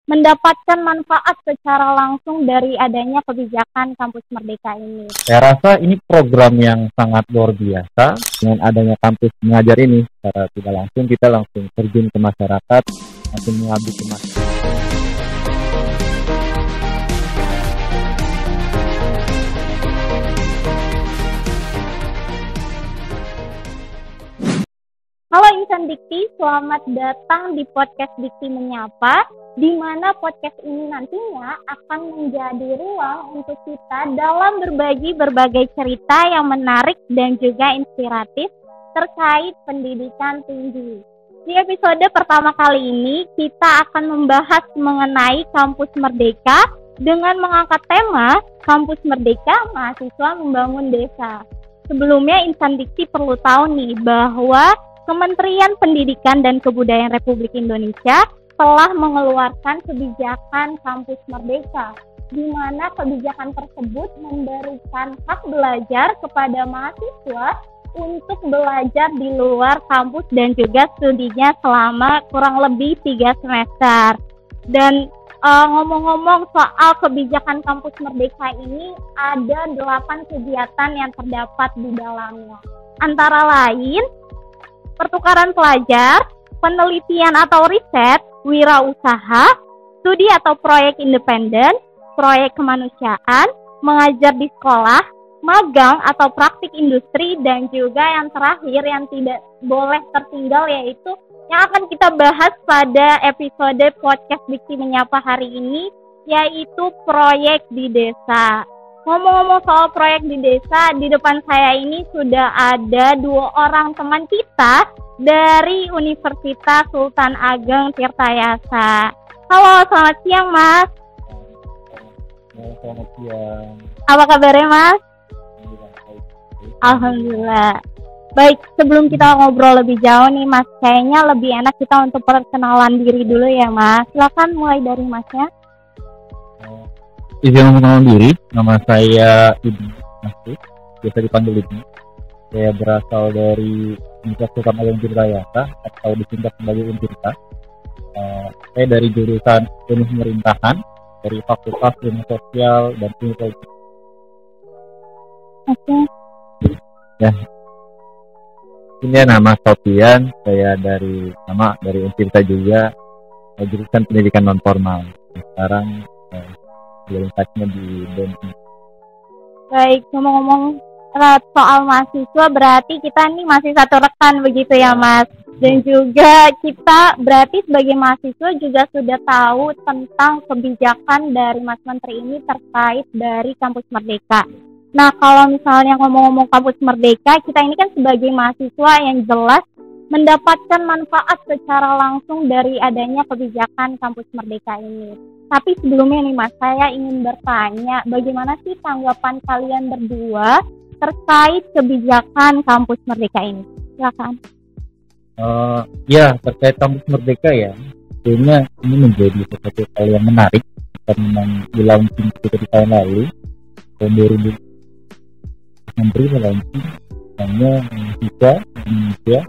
mendapatkan manfaat secara langsung dari adanya kebijakan Kampus Merdeka ini? Saya rasa ini program yang sangat luar biasa. Dengan adanya kampus mengajar ini, secara tidak langsung kita langsung terjun ke masyarakat, langsung mengabdi ke masyarakat. Halo Insan Dikti, selamat datang di podcast Dikti Menyapa, di mana podcast ini nantinya akan menjadi ruang untuk kita dalam berbagi berbagai cerita yang menarik dan juga inspiratif terkait pendidikan tinggi. Di episode pertama kali ini, kita akan membahas mengenai Kampus Merdeka dengan mengangkat tema Kampus Merdeka, Mahasiswa Membangun Desa. Sebelumnya Insan Dikti perlu tahu nih bahwa Kementerian Pendidikan dan Kebudayaan Republik Indonesia telah mengeluarkan kebijakan Kampus Merdeka, di mana kebijakan tersebut memberikan hak belajar kepada mahasiswa untuk belajar di luar kampus dan juga studinya selama kurang lebih 3 semester. Dan ngomong-ngomong soal kebijakan Kampus Merdeka ini, ada 8 kegiatan yang terdapat di dalamnya. Antara lain, pertukaran pelajar, penelitian atau riset, wirausaha, studi atau proyek independen, proyek kemanusiaan, mengajar di sekolah, magang atau praktik industri, dan juga yang terakhir yang tidak boleh tertinggal yaitu yang akan kita bahas pada episode podcast Dikti Menyapa hari ini, yaitu proyek di desa. Ngomong-ngomong soal proyek di desa, di depan saya ini sudah ada 2 orang teman kita dari Universitas Sultan Ageng Tirtayasa. Halo, selamat siang Mas. Selamat siang. Apa kabarnya Mas? Alhamdulillah. Baik, sebelum kita ngobrol lebih jauh nih Mas, kayaknya lebih enak kita untuk perkenalan diri dulu ya Mas. Silakan mulai dari Masnya. Izin mengenalkan diri, nama saya Ibnu Masud, biasa dipanggil Ibnu. Saya berasal dari Universitas Sultan Ageng Tirtayasa atau disingkat sebagai Untirta. Saya dari jurusan Ilmu Pemerintahan dari Fakultas Ilmu Sosial dan Ilmu Politik. Oke. Ya. Ini nama Sofian, saya dari Untirta juga, jurusan Pendidikan Non Formal. Sekarang orientasinya di BEM. Baik, ngomong-ngomong soal mahasiswa, berarti kita nih masih satu rekan begitu ya Mas. Dan juga kita berarti sebagai mahasiswa juga sudah tahu tentang kebijakan dari Mas Menteri ini terkait dari Kampus Merdeka. Nah, kalau misalnya ngomong-ngomong Kampus Merdeka, kita ini kan sebagai mahasiswa yang jelas mendapatkan manfaat secara langsung dari adanya kebijakan Kampus Merdeka ini. Tapi sebelumnya nih Mas, saya ingin bertanya, bagaimana sih tanggapan kalian berdua terkait kebijakan Kampus Merdeka ini? Silakan. Ya, terkait Kampus Merdeka ya, sebenarnya ini menjadi sesuatu hal yang menarik. Kita memang di launching di tahun lalu, tahun 2000, Menteri melaunching hanya mahasiswa Indonesia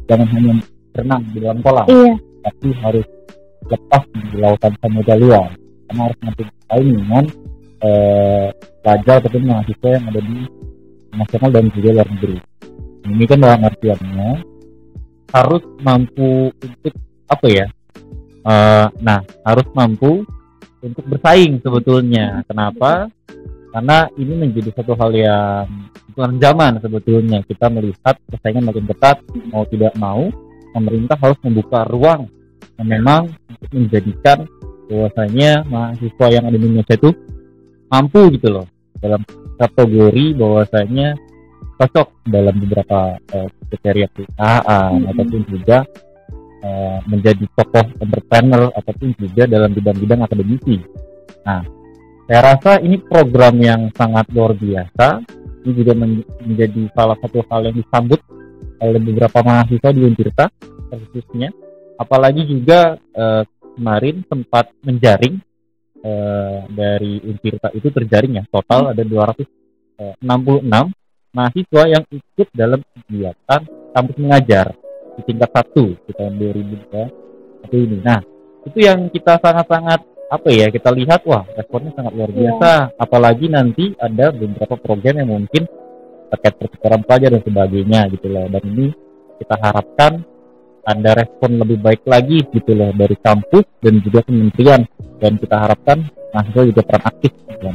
jangan hanya berenang di dalam kolam, tapi harus lepas di lautan samudra luar, karena harus nanti bersaing dengan pelajar ataupun mahasiswa yang ada di nasional dan juga luar negeri. Ini kan dalam artiannya harus mampu untuk harus mampu untuk bersaing sebetulnya. Kenapa? Karena ini menjadi satu hal yang bukan zaman sebetulnya. Kita melihat persaingan makin ketat, mau tidak mau pemerintah harus membuka ruang yang memang untuk menjadikan bahwasanya mahasiswa yang ada di Indonesia itu mampu gitu loh dalam kategori bahwasanya cocok dalam beberapa kriteria perusahaan ataupun juga menjadi tokoh entrepreneur ataupun juga dalam bidang-bidang akademisi. Nah, saya rasa ini program yang sangat luar biasa. Ini juga menjadi salah satu hal yang disambut oleh beberapa mahasiswa di Untirta khususnya. Apalagi juga kemarin sempat menjaring dari Untirta itu terjaring ya, total ada 266 mahasiswa yang ikut dalam kegiatan kampus mengajar di tingkat 1 di tahun 2021 ini. Nah, itu yang kita sangat-sangat apa ya, kita lihat wah responnya sangat luar biasa. Apalagi nanti ada beberapa program yang mungkin terkait pertukaran pelajar dan sebagainya gitu loh. Dan ini kita harapkan ada respon lebih baik lagi gitu loh dari kampus dan juga kementerian, dan kita harapkan mahasiswa juga peran aktif gitu.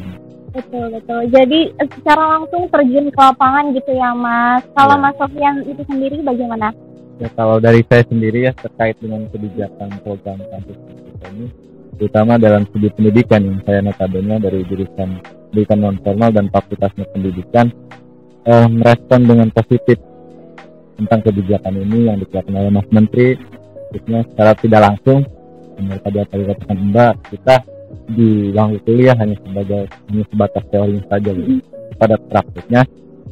Betul. Jadi secara langsung terjun ke lapangan gitu ya Mas. Kalau Mas Sofyan itu sendiri bagaimana? Ya, kalau dari saya sendiri ya terkait dengan kebijakan program kampus kita ini, terutama dalam studi pendidikan yang saya notabene dari jurusan pendidikan non formal dan fakultasnya pendidikan, merespon dengan positif tentang kebijakan ini yang dikeluarkan oleh Mas Menteri, khususnya secara tidak langsung. Menurut tadi apa yang dikatakan Mbak, kita di bangku kuliah hanya sebatas teori saja gitu. Pada praktiknya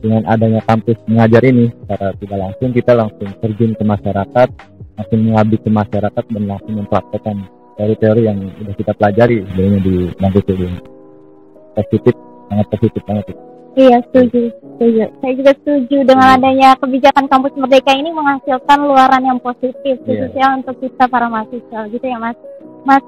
dengan adanya kampus mengajar ini secara tidak langsung, kita langsung terjun ke masyarakat, langsung mengabdi ke masyarakat dan langsung mempraktekkan teori-teori yang sudah kita pelajari sebenarnya di bangku kuliah. Positif, sangat positif banget. Iya, setuju. Saya juga setuju dengan adanya kebijakan kampus merdeka ini menghasilkan luaran yang positif, khususnya untuk kita para mahasiswa, gitu ya Mas. Mas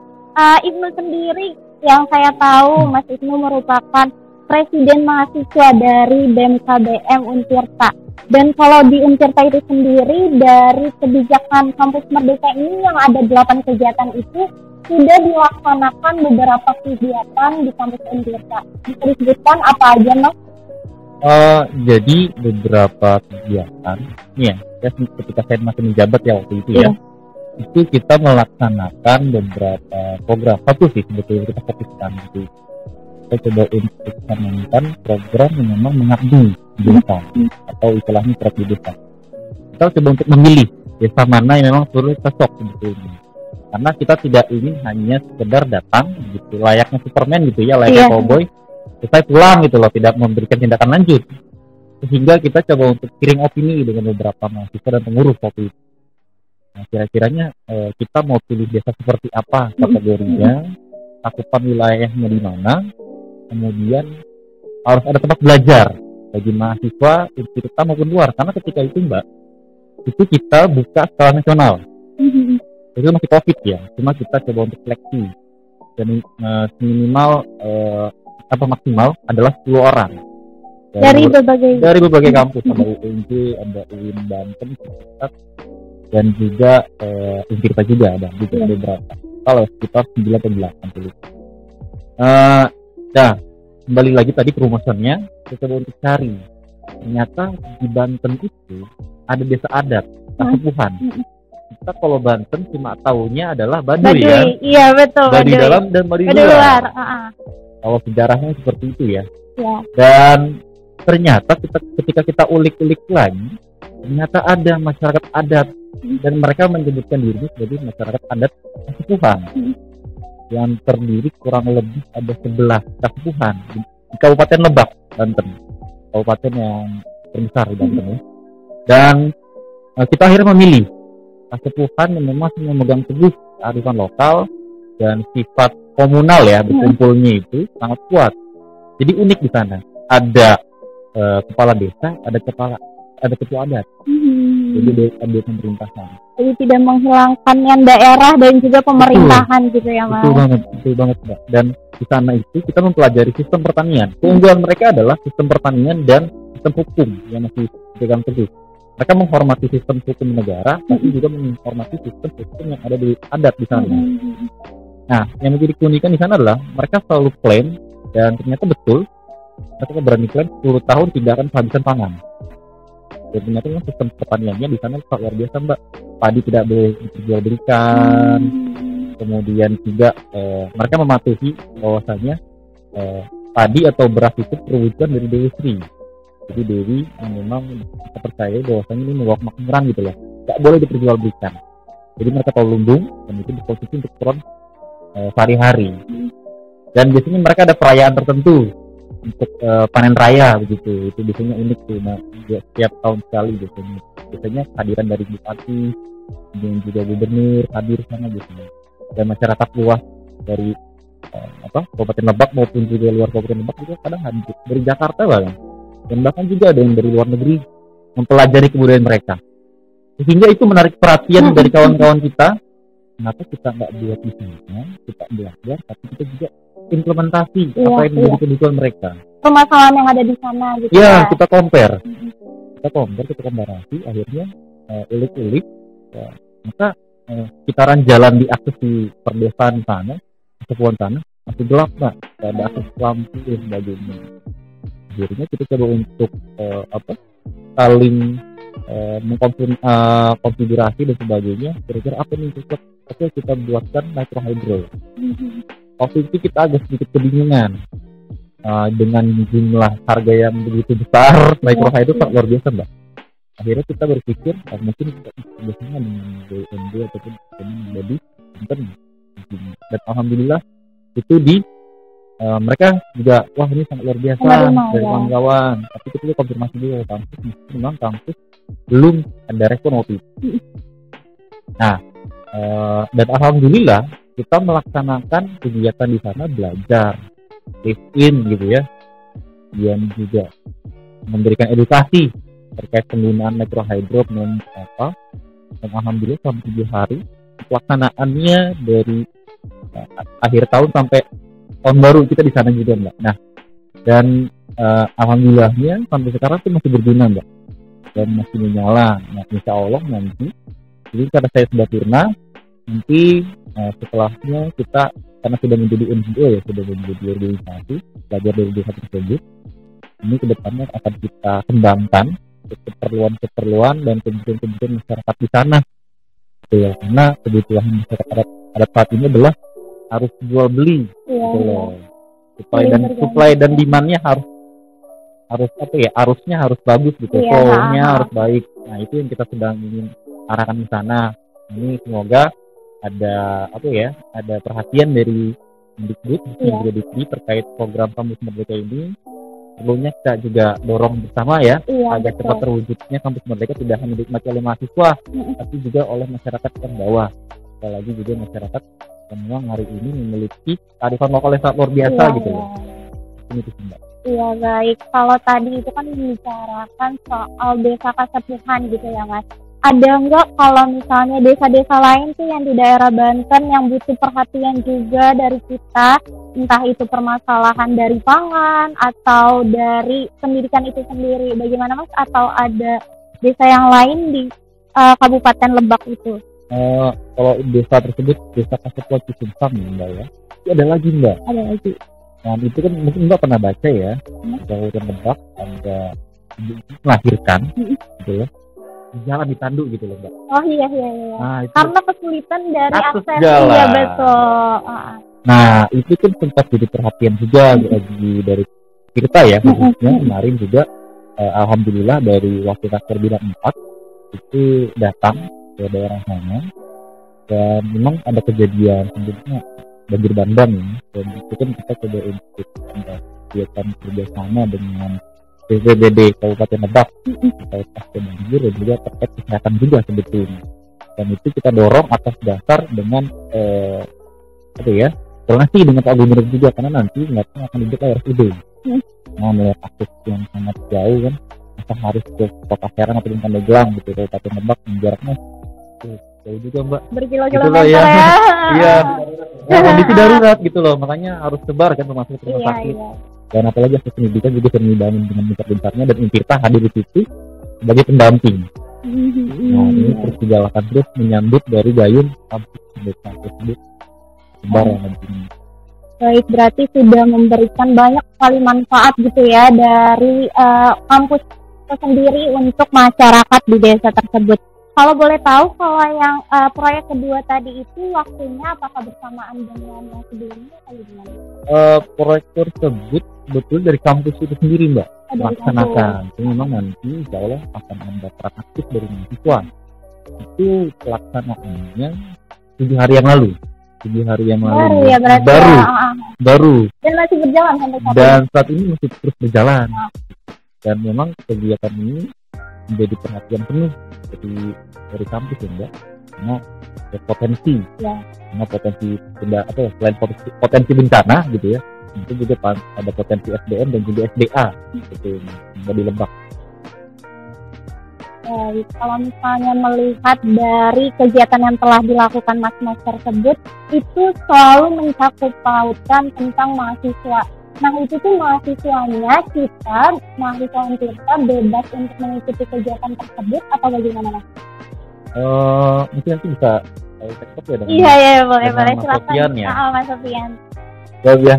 Ibnu sendiri, yang saya tahu Mas Ibnu merupakan presiden mahasiswa dari BMKBM Untirta. Dan kalau di Untirta itu sendiri, dari kebijakan kampus merdeka ini yang ada 8 kegiatan itu sudah dilaksanakan beberapa kegiatan di kampus Untirta. Bisa disebutkan apa aja Mas? Jadi beberapa kegiatan, ya ketika saya masih menjabat ya waktu itu ya, itu kita melaksanakan beberapa program. Satu sih sebetulnya kita fokuskan gitu. Kita coba untuk menjalankan program yang memang mengabdi di desa atau istilahnya strategi desa. Kita coba untuk memilih desa mana yang memang perlu cocok sebetulnya. Karena kita tidak ingin hanya sekedar datang gitu, layaknya Superman gitu ya, layaknya cowboy, kita pulang gitu loh, tidak memberikan tindakan lanjut. Sehingga kita coba untuk kirim opini dengan beberapa mahasiswa dan pengurus waktu itu. Nah, kira-kiranya kita mau pilih desa seperti apa kategorinya, cakupan wilayahnya di mana, kemudian harus ada tempat belajar bagi mahasiswa kita maupun luar. Karena ketika itu Mbak, itu kita buka skala nasional. Itu masih COVID ya, cuma kita coba untuk seleksi dan minimal maksimal adalah 10 orang dari berbagai kampus, ada UNJ, ada UIN Banten, dan juga Untirta juga ada beberapa. Kalau sekitar 9 atau 8. Nah, kembali lagi tadi perumusannya, kita coba untuk cari. Ternyata di Banten itu ada desa adat, Kasepuhan. Kita kalau Banten cuma tahunya adalah Baduy ya. Iya betul. Baduy dalam dan Baduy luar. Kalau sejarahnya seperti itu ya. Dan ternyata ketika kita ulik-ulik lagi, ternyata ada masyarakat adat dan mereka menyebutkan diri sebagai masyarakat adat Kasepuhan yang terdiri kurang lebih ada 11 Kasepuhan di Kabupaten Lebak, Banten, kabupaten yang terbesar di Banten ya. Dan kita akhirnya memilih Kasepuhan yang memang memegang teguh kearifan lokal dan sifat komunal ya, berkumpulnya itu sangat kuat. Jadi unik di sana. Ada kepala desa, ada ketua adat. Jadi ada pemerintahan. Jadi tidak menghilangkan yang daerah dan juga pemerintahan gitu ya Mas. Betul banget Mbak. Dan di sana itu kita mempelajari sistem pertanian. Keunggulan mereka adalah sistem pertanian dan sistem hukum yang masih dipegang teguh. Mereka menghormati sistem hukum negara, tapi juga menghormati sistem hukum yang ada di adat di sana. Nah, yang menjadi keunikan di sana adalah mereka selalu klaim, dan ternyata betul, mereka berani klaim 10 tahun tidak akan kehabisan pangan. Dan ternyata sistem pertaniannya di sana luar biasa Mbak. Padi tidak boleh diperjualbelikan, kemudian juga mereka mematuhi bahwasanya padi atau beras itu perwujudan dari Dewi Sri. Jadi Dewi yang memang kita percaya bahwasanya ini membawa kemakmuran gitu loh, tidak boleh diperjualbelikan. Jadi mereka tahu lumbung dan itu dikonsumsi untuk keperluan sehari-hari. Dan biasanya mereka ada perayaan tertentu untuk panen raya begitu. Itu biasanya unik tuh. Nah, setiap tahun sekali biasanya kehadiran dari bupati dan juga gubernur hadir sana biasanya. Dan masyarakat luas dari Kabupaten Lebak maupun juga luar Kabupaten Lebak juga kadang hadir dari Jakarta bahkan. Dan bahkan juga ada yang dari luar negeri mempelajari kebudayaan mereka. Sehingga itu menarik perhatian dari kawan-kawan kita kenapa kita nggak buat di sana, kita belajar, tapi kita juga implementasi Iya, apa yang menjadi kebutuhan mereka. Permasalahan yang ada di sana gitu Ya, ya. kita compare, kita komparasi, akhirnya ulik-ulik, ya, maka sekitaran jalan diakses di perdesaan sana, kesepuan sana masih gelap nggak, nggak ada akses lampu dan sebagainya. Akhirnya kita coba untuk saling mengkonfigurasi dan sebagainya. Kira-kira apa nih cocok? Oke, kita buatkan microhydro. Waktu itu kita agak sedikit kebingungan dengan jumlah harga yang begitu besar. Microhydro sangat luar biasa, Mbak. Akhirnya kita berpikir mungkin kita biasanya dengan BUMD ataupun dengan jadi dan alhamdulillah itu mereka juga wah ini sangat luar biasa dari kawan-kawan. Tapi kita juga konfirmasi dulu ke kampus, memang kampus belum ada respon waktu itu. Nah, dan alhamdulillah kita melaksanakan kegiatan di sana, belajar, live in gitu ya, dan juga memberikan edukasi terkait penggunaan microhydro dan alhamdulillah selama 7 hari pelaksanaannya dari akhir tahun sampai tahun baru kita di sana juga, Mbak. Nah, dan alhamdulillahnya sampai sekarang itu masih berguna, Mbak, dan masih menyala. Nah, insya Allah nanti, jadi karena saya sudah purna, nanti setelahnya kita karena sudah menjadi NGO ya, sudah menjadi organisasi belajar dari desa tersebut, ini kedepannya akan kita kembangkan keperluan dan kebutuhan masyarakat di sana. Ya, karena kebutuhan masyarakat adat saat ini adalah harus jual beli, gitu loh. Supply dan demand-nya harus arusnya harus bagus gitu, flow-nya harus baik. Nah, itu yang kita sedang ingin arahkan di sana. Ini semoga ada perhatian dari Mendikbud terkait program Kampus Merdeka ini. Perlunya kita juga dorong bersama ya, agar cepat terwujudnya Kampus Merdeka tidak hanya dinikmati oleh mahasiswa, tapi juga oleh masyarakat yang bawah. Apalagi juga masyarakat yang memang hari ini memiliki kearifan lokal yang sangat luar biasa gitu loh. Ini tuh, Mbak. Iya, baik. Kalau tadi itu kan membicarakan soal desa kesepuhan gitu ya, Mas. Ada nggak kalau misalnya desa-desa lain tuh yang di daerah Banten yang butuh perhatian juga dari kita, entah itu permasalahan dari pangan atau dari pendidikan itu sendiri, bagaimana Mas? Atau ada desa yang lain di Kabupaten Lebak itu? Kalau desa tersebut desa Kasepuan Cisuntam ya, Mbak ya. Ada lagi, Mbak. Ada lagi. Nah, itu kan mungkin Mbak pernah baca ya, Kabupaten Lebak ada melahirkan gitu ya. Jalan ditanduk gitu loh, Mbak. Oh iya. Nah, itu karena kesulitan dari akses jalan. Iya, betul. Nah, itu kan sempat jadi perhatian juga dari kita ya, khususnya kemarin juga alhamdulillah dari Wakil Rektor Bidang 4 itu datang ke daerah sana, dan memang ada kejadian sebetulnya banjir bandang ya, dan itu kan kita coba untuk kegiatan kerjasama dengan BPBD Kabupaten Lebak terkait pasca banjir dan juga terkait kesehatan juga sebetulnya. Dan itu kita dorong atas dasar dengan koordinasi dengan Pak Gubernur juga, karena nanti nggak akan dibuat RSUD. Melihat akses yang sangat jauh kan, maka harus ke Kota Serang atau Pandeglang gitu, Kabupaten Lebak yang jaraknya jauh juga, Mbak. Berkilo-kilometer ya. Iya. Kondisi darurat gitu loh, makanya harus sebar kan termasuk rumah sakit. Dan apalagi akses pendidikan juga sering dibangun dengan besar-besarnya, dan Untirta hadir di situ sebagai pendamping. Nah, ini terus digalakan terus menyambut dari gayung kampus Merdeka tersebut sebar nantinya. Baik, berarti sudah memberikan banyak sekali manfaat gitu ya dari kampus itu sendiri untuk masyarakat di desa tersebut. Kalau boleh tahu, kalau yang proyek kedua tadi itu waktunya apakah bersamaan dengan yang sebelumnya atau gimana? Proyek tersebut betul dari kampus itu sendiri, Mbak, melaksanakan. Itu memang nanti insya Allah akan ada peran aktif dari mahasiswa. Itu pelaksanaannya 7 hari yang lalu. Ya, baru. Dan masih berjalan sampai saat ini. Dan saat ini masih terus berjalan. Dan memang kegiatan ini menjadi perhatian penuh dari kampus ya, Mbak. Karena potensi, karena selain potensi bencana gitu ya, itu juga ada potensi SDM dan juga SDA gitu di Lebak. Baik, kalau misalnya melihat dari kegiatan yang telah dilakukan mas-mas tersebut, itu selalu mencakup pautan tentang mahasiswa. Nah itu tuh mahasiswanya mahasiswa kita bebas untuk mengikuti kegiatan tersebut atau bagaimana mas? Mungkin nanti bisa cek ya dengan Iya boleh Mas silakan. Sofian ya. Mas Sofian. Ya. Iya.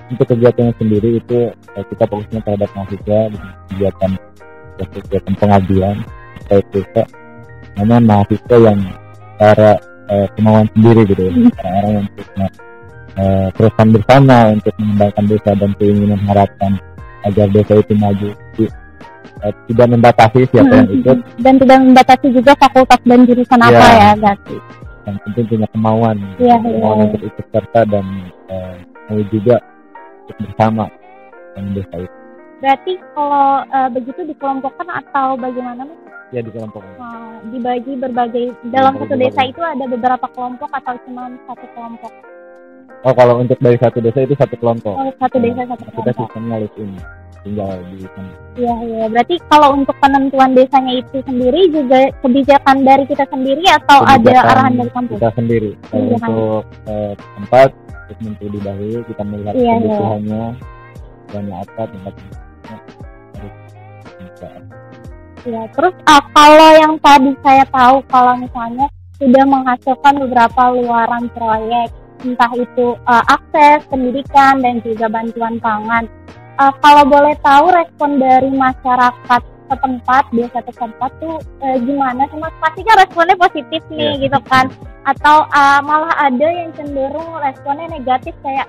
Untuk kegiatannya sendiri itu kita fokusnya terhadap mahasiswa dengan kegiatan pengabdian terkait desa. Namanya mahasiswa yang secara kemauan sendiri gitu ya. Orang-orang yang punya terusan bersama untuk mengembangkan desa dan keinginan harapan agar desa itu maju. Tidak membatasi siapa yang ikut dan tidak membatasi juga fakultas dan jurusan apa ya berarti. Yang penting punya kemauan untuk ikut serta dan mau juga ikut bersama dengan desa itu. Berarti kalau begitu dikelompokkan atau bagaimana mas? Ya dikelompokkan. Dibagi berbagai dalam satu desa itu ada beberapa kelompok atau cuma satu kelompok? Oh kalau untuk dari satu desa itu satu kelompok. Oh satu desa satu kelompok. Kita sistemnya list ini tinggal di sana. Iya. Berarti kalau untuk penentuan desanya itu sendiri juga kebijakan dari kita sendiri atau ada arahan dari kampus? Kita sendiri. Kalau untuk tempat untuk menentukan dahulu kita melihat kebutuhannya banyak apa tempatnya. Ya, terus kalau yang tadi saya tahu kalau misalnya sudah menghasilkan beberapa luaran proyek, entah itu akses pendidikan dan juga bantuan pangan. Kalau boleh tahu respon dari masyarakat setempat, desa setempat tuh gimana sih mas? Pasti kan responnya positif nih gitu kan? Atau malah ada yang cenderung responnya negatif kayak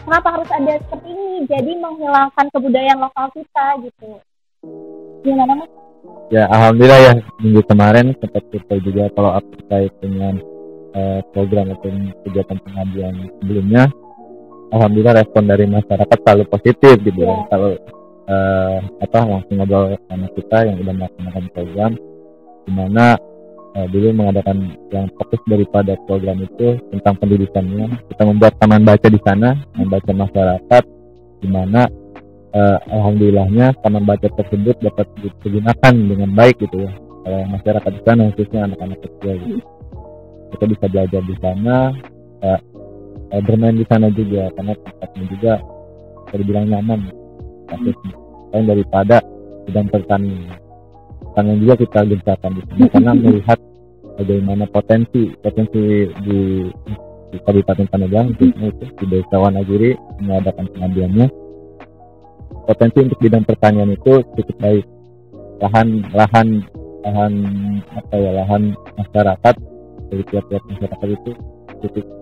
kenapa harus ada seperti ini? Jadi menghilangkan kebudayaan lokal kita gitu. Gimana mas? Ya alhamdulillah ya minggu kemarin sempat kita juga kalau terkait dengan program atau kegiatan pengabdian sebelumnya. Alhamdulillah respon dari masyarakat selalu positif gitu ya. Kalau langsung ngobrol sama kita yang udah melaksanakan program, dimana dulu mengadakan yang fokus daripada program itu tentang pendidikannya. Kita membuat taman baca di sana, membaca masyarakat, dimana alhamdulillahnya taman baca tersebut dapat digunakan dengan baik gitu ya. Masyarakat di sana khususnya anak-anak kecil gitu. Kita bisa belajar di sana. Bermain di sana juga karena tempatnya juga bisa dibilang nyaman selain daripada bidang pertanian juga kita gencarkan di sana karena melihat bagaimana potensi di Kabupaten Pandeglang khususnya itu di Desa Wanagiri mengadakan pengabdiannya. Potensi untuk bidang pertanian itu cukup baik. Lahan masyarakat dari tiap-tiap masyarakat itu cukup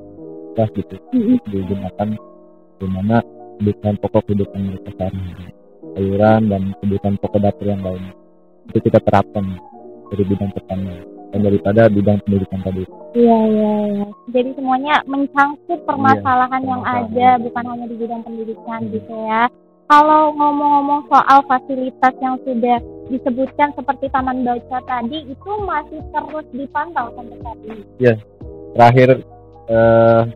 gitu digunakan dimana kebutuhan pokok mereka sehari-hari, sayuran dan kebutuhan pokok dapur yang lainnya itu kita terapkan dari bidang pertanian dan daripada bidang pendidikan tadi. Iya. Jadi semuanya mencangkup permasalahan yang ada bukan hanya di bidang pendidikan gitu ya. Kalau ngomong-ngomong soal fasilitas yang sudah disebutkan seperti taman baca tadi itu masih terus dipantau sampai saat ini? Iya. Terakhir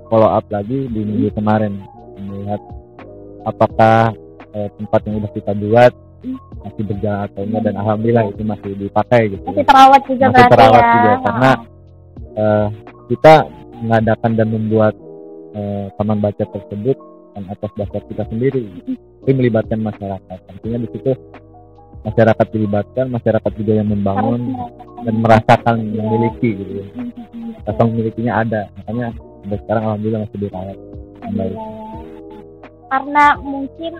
follow up lagi di minggu kemarin melihat apakah tempat yang sudah kita buat masih berjalan atau enggak dan alhamdulillah itu masih dipakai gitu. Masih terawat juga karena kita mengadakan dan membuat taman baca tersebut dan atas dasar kita sendiri. Tapi melibatkan masyarakat. Artinya di situ masyarakat dilibatkan, masyarakat juga yang membangun dan merasakan memiliki gitu. Rasa memilikinya ada, makanya sampai sekarang alhamdulillah masih dirawat. Karena mungkin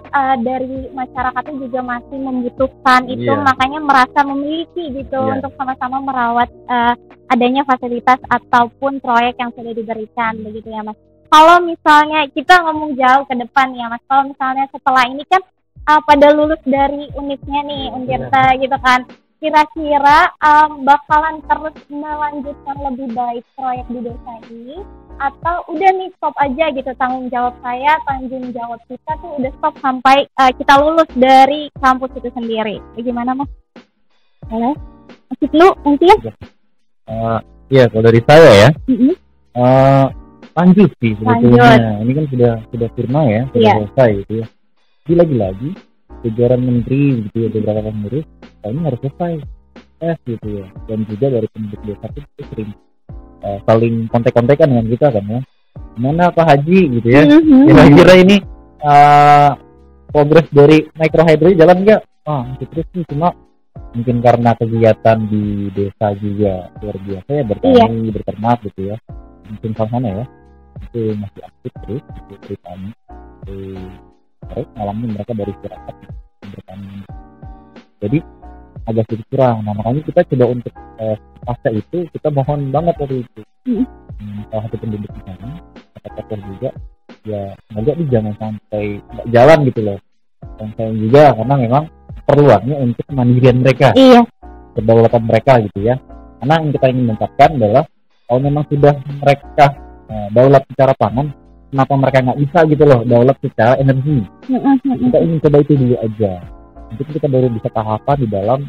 dari masyarakatnya juga masih membutuhkan itu, makanya merasa memiliki gitu untuk sama-sama merawat adanya fasilitas ataupun proyek yang sudah diberikan begitu ya mas. Kalau misalnya kita ngomong jauh ke depan ya mas, kalau misalnya setelah ini kan pada lulus dari unitnya nih, Untirta gitu kan, kira-kira bakalan terus melanjutkan lebih baik proyek di desa ini atau udah nih stop aja gitu, tanggung jawab kita tuh udah stop sampai kita lulus dari kampus itu sendiri. Bagaimana mas? Boleh? Masih dulu mungkin? Iya kalau dari saya ya lanjut sih sebetulnya. Ini kan sudah firma ya, sudah selesai gitu ya. Jadi lagi-lagi kejaran menteri gitu ya, beberapa pengurus ini harus selesai PNS gitu ya, dan juga dari penduduk desa itu sering saling kontek-kontekan dengan kita kan ya, gimana Pak Haji gitu ya, kira-kira ini progres dari microhydro jalan nggak? Masih terus nih, cuma mungkin karena kegiatan di desa juga luar biasa ya, bertani, berternak gitu ya, mungkin sana ya itu masih aktif terus gitu ceritanya. Terus ngalamin mereka dari masyarakat bertani, jadi agak sedikit kurang. Nah makanya kita coba untuk pasca itu kita mohon banget waktu itu salah satu penduduk di sana, kata juga ya semoga ini jangan sampai nggak jalan gitu loh, dan saya juga karena memang perluannya untuk kemandirian mereka, kedaulatan mereka gitu ya. Karena yang kita ingin mengungkapkan adalah kalau memang sudah mereka daulat secara pangan, kenapa mereka nggak bisa gitu loh daulat secara energi. Kita ingin coba itu dulu aja, nanti kita baru bisa tahapan di dalam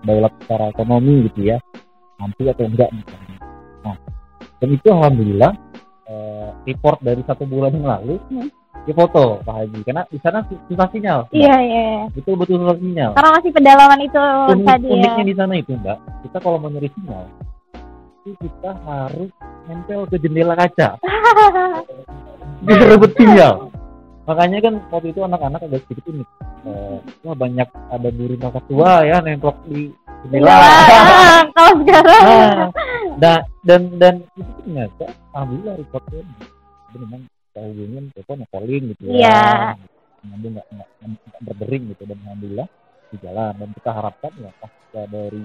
daulat secara ekonomi gitu ya, mampu atau enggak misalnya. Nah dan itu alhamdulillah report dari 1 bulan yang lalu di foto Pak Haji, karena di sana susah sinyal. Iya. Betul susah sinyal. Karena masih pedalaman itu tadi ya. Uniknya di sana itu Mbak, kita kalau mau nyari sinyal itu kita harus nempel ke jendela kaca. Direbut sinyal. Makanya kan waktu itu anak-anak agak sedikit unik. Wah banyak ada guru kakak tua ya nempel di jendela. Kalau sekarang. Dan itu ternyata alhamdulillah reportnya itu memang hubungin telepon calling gitu ya. Namun nggak berdering gitu, dan alhamdulillah di jalan. Dan kita harapkan ya pasca dari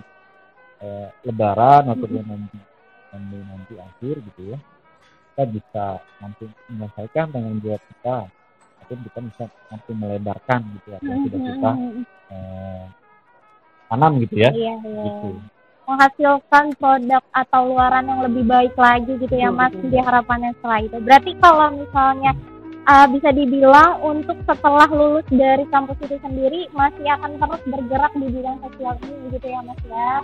Lebaran atau nanti akhir gitu ya, kita bisa mampu menyelesaikan tanggung jawab kita, atau kita bisa mampu melebarkan gitu ya yang sudah kita tanam gitu ya. Gitu. Menghasilkan produk atau luaran yang lebih baik lagi gitu ya Mas, di harapannya setelah itu. Berarti kalau misalnya bisa dibilang untuk setelah lulus dari kampus itu sendiri masih akan terus bergerak di bidang sosial ini gitu ya Mas ya.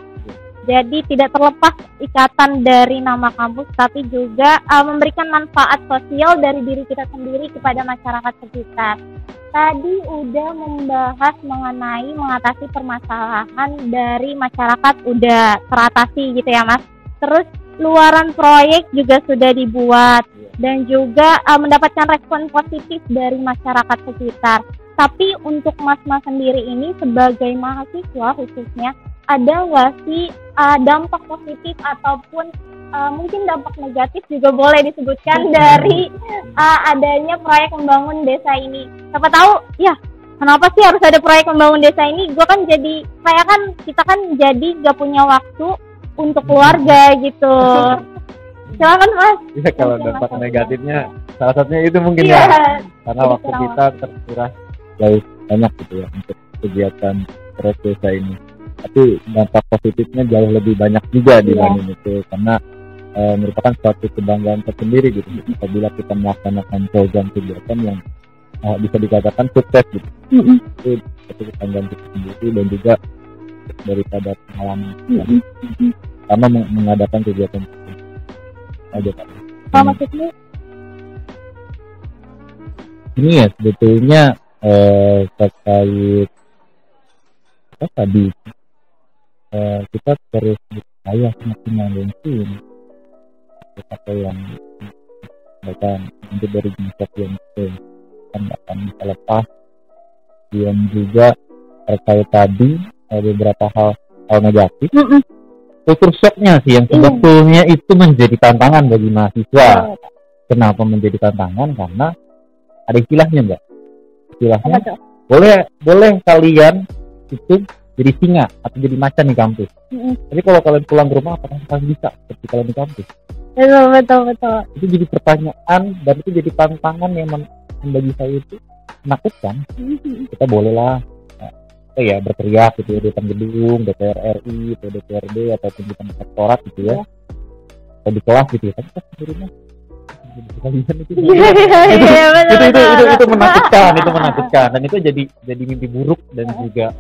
Jadi tidak terlepas ikatan dari nama kampus, tapi juga memberikan manfaat sosial dari diri kita sendiri kepada masyarakat sekitar. Tadi udah membahas mengenai mengatasi permasalahan dari masyarakat, udah teratasi gitu ya Mas. Terus luaran proyek juga sudah dibuat dan juga mendapatkan respon positif dari masyarakat sekitar. Tapi untuk Mas sendiri ini sebagai mahasiswa khususnya, ada nggak sih dampak positif ataupun mungkin dampak negatif juga boleh disebutkan dari adanya proyek membangun desa ini? Siapa tahu ya kenapa sih harus ada proyek membangun desa ini? Kita kan jadi nggak punya waktu untuk keluarga gitu. Silakan Mas. Ya kalau dampak negatifnya salah satunya itu mungkin ya karena waktu kita terkuras jauh banyak gitu ya untuk kegiatan proyek desa ini. Tapi dampak positifnya jauh lebih banyak juga dibanding itu, karena merupakan suatu kebanggaan tersendiri gitu apabila kita melaksanakan program kegiatan yang bisa dikatakan sukses gitu. Itu satu kebanggaan tersendiri dan juga daripada pengalaman karena mengadakan kegiatan aja Pak. Maksudnya ini ya sebetulnya terkait apa tadi kita terus berupaya semaksimal mungkin apa yang bahkan untuk dari jenis yang kan akan bisa lepas, dan juga terkait tadi beberapa hal negatif. Kultur shocknya sih yang sebetulnya itu menjadi tantangan bagi mahasiswa. Kenapa menjadi tantangan? Karena ada istilahnya Mbak. Istilahnya boleh kalian itu jadi singa atau jadi macan di kampus. Tapi kalau kalian pulang ke rumah apakah kalian bisa seperti kalian di kampus? Betul. Itu jadi pertanyaan dan itu jadi tantangan yang bagi saya itu menakutkan. Kita bolehlah berteriak gitu ya di depan gedung DPR RI atau DPRD ataupun di tempat rektorat gitu ya, atau di kelas gitu ya. Tapi pas di rumah itu menakutkan dan itu jadi mimpi buruk dan juga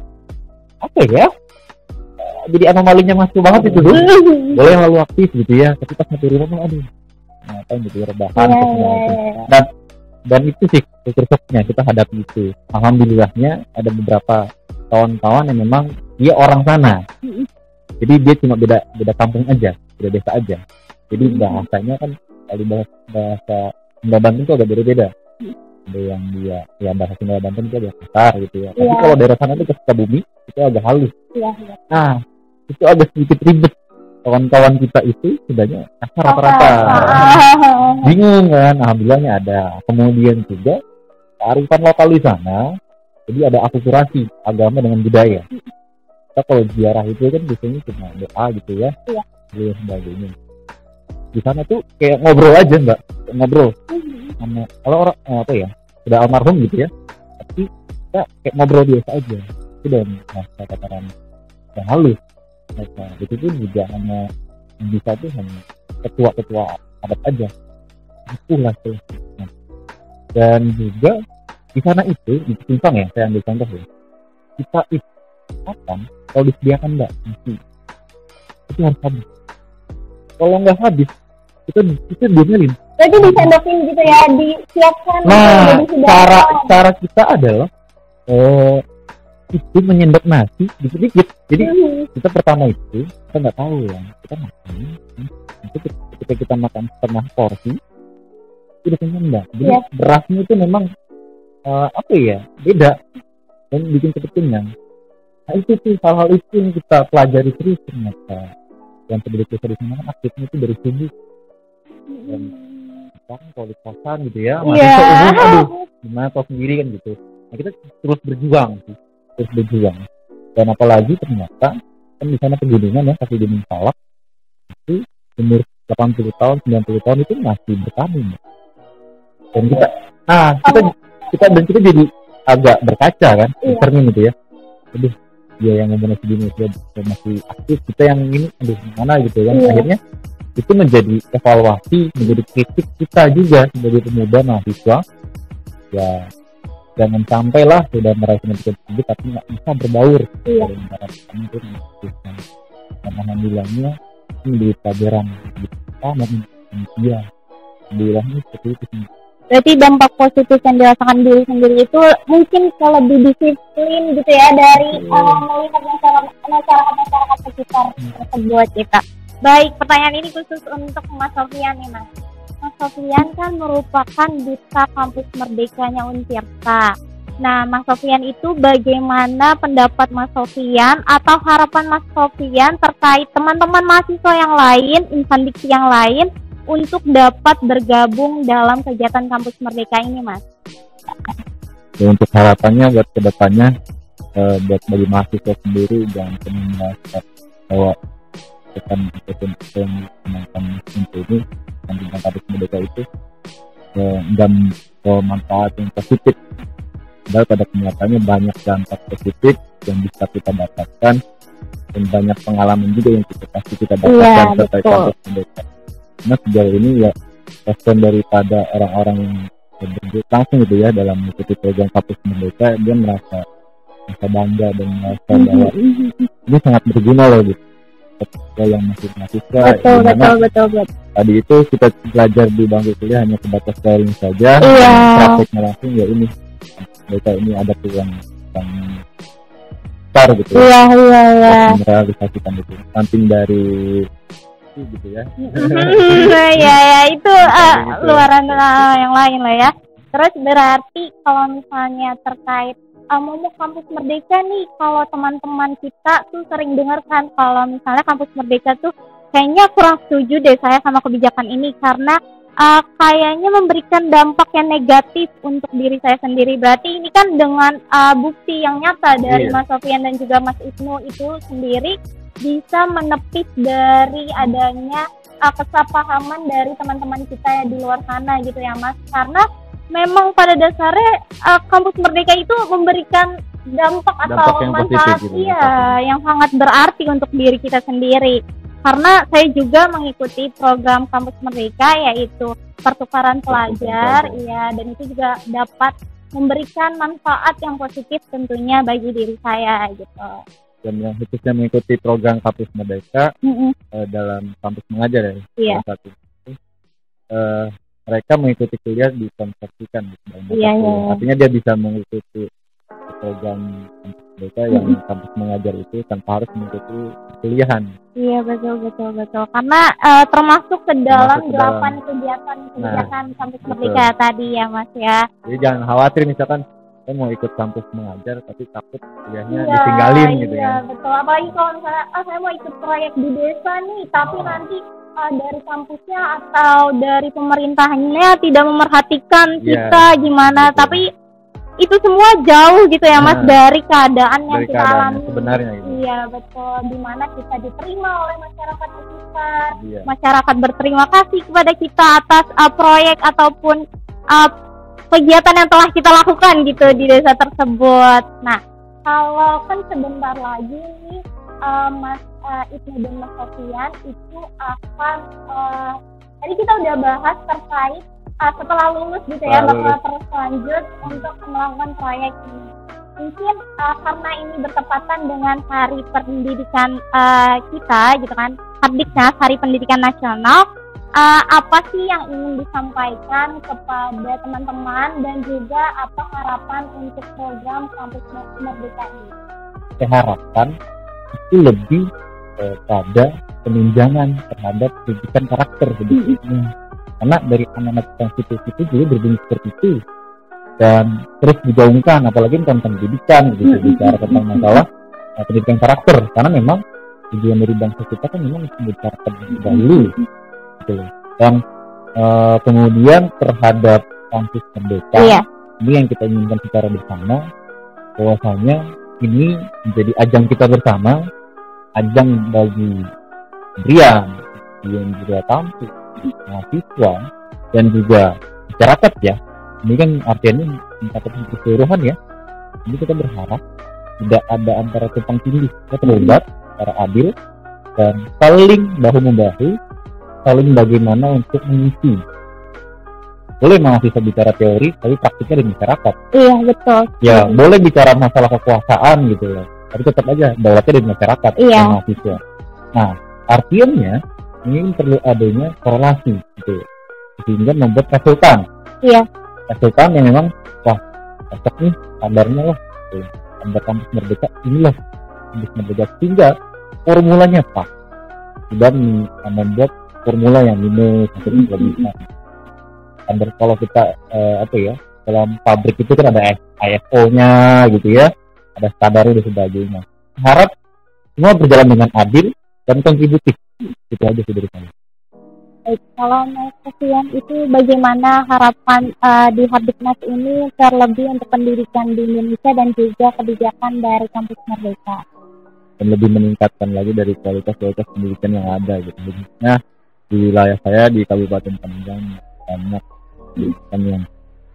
jadi anomalinya masuk banget itu dulu. Boleh lalu aktif gitu ya, tapi pas di rumah ngapain gitu ya, rebahan dan itu sih kulturnya kita hadapi itu. Alhamdulillahnya ada beberapa kawan-kawan yang memang dia orang sana Jadi dia cuma beda kampung aja, beda desa aja. Jadi bahasanya kan kalau bahasa Sunda Banten itu agak beda-beda. Ada yang dia ya bahasa Sunda Banten itu agak kasar gitu ya. Tapi kalau daerah sana itu ke Sukabumi itu agak halus. Nah, itu agak sedikit ribet. Kawan-kawan kita itu sebenarnya kasar rata-rata. Bingung kan? Alhamdulillahnya ada. Kemudian juga kearifan lokal di sana. Jadi ada akulturasi agama dengan budaya. Kita kalau ziarah itu kan biasanya cuma doa gitu ya. Dan sebagainya. Di sana tuh kayak ngobrol aja Mbak. Ngobrol. Sama kalau orang apa ya? Sudah almarhum gitu ya. Tapi kita kayak ngobrol biasa aja. Itu dan bahasa tataran yang halus. Nah, itu pun juga hanya bisa tuh hanya ketua-ketua adat aja. Itulah tuh. Dan juga di sana itu di Simpang ya, saya ambil contoh ya. Kita itu kalau disediakan Mbak nasi itu harus habis. Kalau nggak habis itu diomelin. Berarti disendokin gitu ya, disiapkan. Nah, cara kita adalah itu menyendok nasi dikit-dikit. Jadi kita pertama itu kita nggak tahu ya, kita makan. Itu ketika kita makan setengah porsi itu udah kenyang Mbak. Jadi berasnya itu memang apa ya, beda dan bikin cepet kenyang. Nah itu tuh hal-hal itu yang kita pelajari terus ternyata. Yang sebenarnya kita di sana kan aktifnya itu dari subuh. Dan sekarang kalau di kosan gitu ya, mahasiswa umum, aduh gimana tau sendiri kan gitu. Nah kita terus berjuang sih, terus berjuang. Dan apalagi ternyata kan di sana pegunungan ya, kaki Gunung Salak itu umur 80 tahun, 90 tahun itu masih bertani. Dan kita jadi agak berkaca kan, cermin gitu ya. Aduh, dia yang umurnya segini dia masih aktif, kita yang ini aduh gimana gitu kan. Akhirnya itu menjadi evaluasi, menjadi kritik kita juga sebagai pemuda mahasiswa. Ya jangan sampailah sudah meraih pendidikan tinggi tapi nggak bisa berbaur dari negara kami itu. Dan alhamdulillahnya ini menjadi pelajaran kita dan dia alhamdulillahnya seperti itu. Berarti dampak positif yang dirasakan diri sendiri itu mungkin kalau lebih disiplin gitu ya dari melihat masyarakat sekitar tersebut kita. Baik, pertanyaan ini khusus untuk Mas Sofian nih Mas. Mas Sofian kan merupakan duta kampus merdekanya Untirta. Nah, Mas Sofian itu bagaimana pendapat Mas Sofian atau harapan Mas Sofian terkait teman-teman mahasiswa yang lain, insan diksi yang lain untuk dapat bergabung dalam kegiatan kampus merdeka ini, Mas? Ya, untuk harapannya buat kedepannya, buat bagi mahasiswa sendiri jangan pernah merasa bahwa kegiatan yang menangkan ini tentang kampus merdeka itu dan manfaat yang positif. Padahal pada kenyataannya banyak dampak positif yang bisa kita dapatkan dan banyak pengalaman juga yang kita dapatkan terkait kampus merdeka. Nah sejauh ini ya respon daripada orang-orang yang langsung gitu ya dalam mengikuti program kampus merdeka, dia merasa bangga dan merasa bahwa ini sangat berguna loh gitu. Yang masih mahasiswa. Betul. Tadi itu kita belajar di bangku kuliah hanya sebatas teori saja, prakteknya langsung ya ini mereka ini ada peluang yang besar gitu. Iya. Merealisasikan itu. Samping dari gitu ya. Ya itu luaran yang lain lah ya. Terus berarti kalau misalnya terkait momok kampus merdeka nih, kalau teman-teman kita tuh sering dengar kan kalau misalnya kampus merdeka tuh kayaknya kurang setuju deh saya sama kebijakan ini karena kayaknya memberikan dampak yang negatif untuk diri saya sendiri. Berarti ini kan dengan bukti yang nyata dari Mas Sofian dan juga Mas Ibnu itu sendiri bisa menepis dari adanya kesalahpahaman dari teman-teman kita yang di luar sana gitu ya Mas. Karena memang pada dasarnya kampus merdeka itu memberikan dampak atau manfaat yang sangat berarti untuk diri kita sendiri. Karena saya juga mengikuti program kampus merdeka yaitu pertukaran pelajar, dan itu juga dapat memberikan manfaat yang positif tentunya bagi diri saya gitu. Dan yang khususnya mengikuti program kampus merdeka dalam kampus mengajar ya, satu mereka mengikuti kuliah dikonversikan gitu. Artinya dia bisa mengikuti program kampus mereka yang kampus mengajar itu tanpa harus mengikuti kuliahan. Iya, betul. Karena termasuk ke dalam 8 kegiatan kampus Merdeka tadi ya Mas ya. Jadi jangan khawatir misalkan saya mau ikut kampus mengajar tapi takut kuliahnya ditinggalin gitu ya. Iya, betul. Apalagi kalau misalnya saya mau ikut proyek di desa nih, tapi nanti dari kampusnya atau dari pemerintahnya tidak memerhatikan kita gimana. Betul. Tapi itu semua jauh gitu ya Mas dari keadaan yang kita alami sebenarnya gitu. Iya, betul. Dimana kita diterima oleh masyarakat sekitar. Iya. Masyarakat berterima kasih kepada kita atas proyek ataupun kegiatan yang telah kita lakukan gitu di desa tersebut. Nah, kalau kan sebentar lagi nih Mas Ibnu dan Mas Sofian itu akan tadi kita udah bahas terkait setelah lulus gitu ya, bakal terus lanjut untuk melakukan proyek ini. Mungkin karena ini bertepatan dengan Hari Pendidikan kita gitu kan, Hardiknas, Hari Pendidikan Nasional, apa sih yang ingin disampaikan kepada teman-teman dan juga apa harapan untuk program Kampus Merdeka ini? Saya harapkan itu lebih pada penunjangan terhadap pendidikan karakter sebetulnya. Karena dari anak-anak konstitusi itu juga berbunyi seperti itu dan terus digaungkan, apalagi tentang pendidikan gitu, bicara tentang masalah pendidikan karakter, karena memang tujuan dari bangsa kita kan memang menjadi karakter dahulu gitu. Dan kemudian terhadap kampus Merdeka ini yang kita inginkan secara bersama, bahwasanya ini menjadi ajang kita bersama, ajang bagi Brian yang juga kampus, mahasiswa dan juga masyarakat ya. Ini kan artinya mencakup keseluruhan ya. Ini kita berharap tidak ada antara tumpang tindih, kita terlibat secara adil dan saling bahu membahu, saling bagaimana untuk mengisi. Boleh mahasiswa bicara teori, tapi praktiknya di masyarakat. Iya, betul. Ya, boleh bicara masalah kekuasaan gitu loh, tapi tetap aja daulatnya di masyarakat, mahasiswa. Nah, artinya ini perlu adanya korelasi gitu, sehingga membuat resultan. Iya. Resultan yang memang cocok nih kabarnya loh. Ada kampus Merdeka inilah kampus Merdeka, sehingga formulanya pas. Tidak membuat formula yang minus atau tidak bisa. Standar kalau kita dalam pabrik itu kan ada ISO-nya gitu ya, ada standar dan sebagainya. Harap semua berjalan dengan adil dan kontributif. Itu aja sih dari saya. Baik, kalau Mas Sofian itu bagaimana harapan di Hardiknas ini terlebih untuk pendidikan di Indonesia dan juga kebijakan dari Kampus Merdeka? Dan lebih meningkatkan lagi dari kualitas pendidikan yang ada gitu. Nah, di wilayah saya di Kabupaten Pangandaran banyak pendidikan yang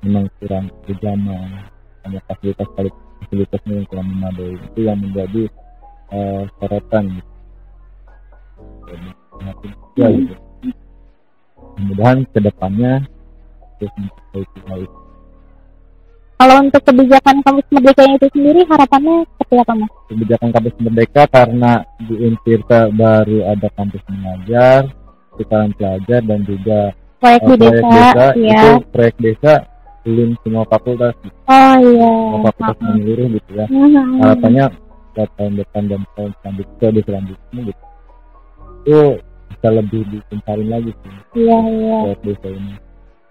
memang kurang berjamaah, banyak fasilitasnya yang kurang memadai. Itu yang menjadi sorotan gitu. Ya, gitu. Mudah-mudahan kedepannya terus memperbaiki hal itu. Kalau untuk kebijakan Kampus Merdeka itu sendiri harapannya seperti apa Mas? Kebijakan Kampus Merdeka karena di Untirta baru ada kampus mengajar, sekarang pelajar dan juga proyek desa, itu proyek desa belum semua fakultas. Oh iya. Semua fakultas menyeluruh gitu ya. Harapannya tahun depan dan tahun selanjutnya gitu. Itu bisa lebih dikencangin lagi sih. Iya. Proyek desa ini.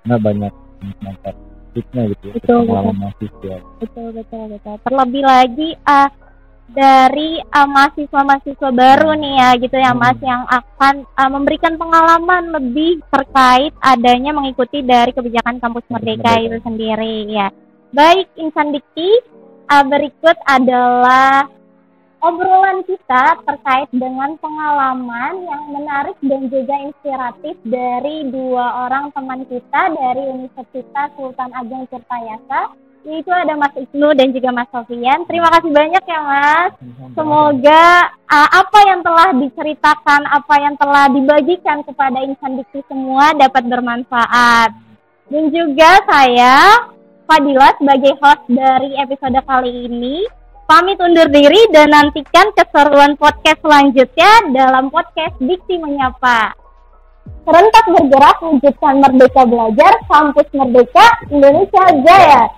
Karena banyak manfaat gitu ya. Pengalaman mahasiswa. Betul. Terlebih lagi dari mahasiswa-mahasiswa baru nih ya gitu ya Mas, yang akan memberikan pengalaman lebih terkait adanya mengikuti dari kebijakan Kampus Merdeka itu sendiri ya. Baik Insan Dikti, berikut adalah obrolan kita terkait dengan pengalaman yang menarik dan juga inspiratif dari dua orang teman kita dari Universitas Sultan Ageng Tirtayasa, yaitu ada Mas Ibnu dan juga Mas Sofian. Terima kasih banyak ya Mas. Semoga apa yang telah diceritakan, apa yang telah dibagikan kepada Insan Dikti semua dapat bermanfaat. Dan juga saya, Fadila, sebagai host dari episode kali ini, pamit undur diri dan nantikan keseruan podcast selanjutnya dalam podcast Dikti Menyapa. Serentak bergerak wujudkan Merdeka Belajar, Kampus Merdeka, Indonesia Jaya.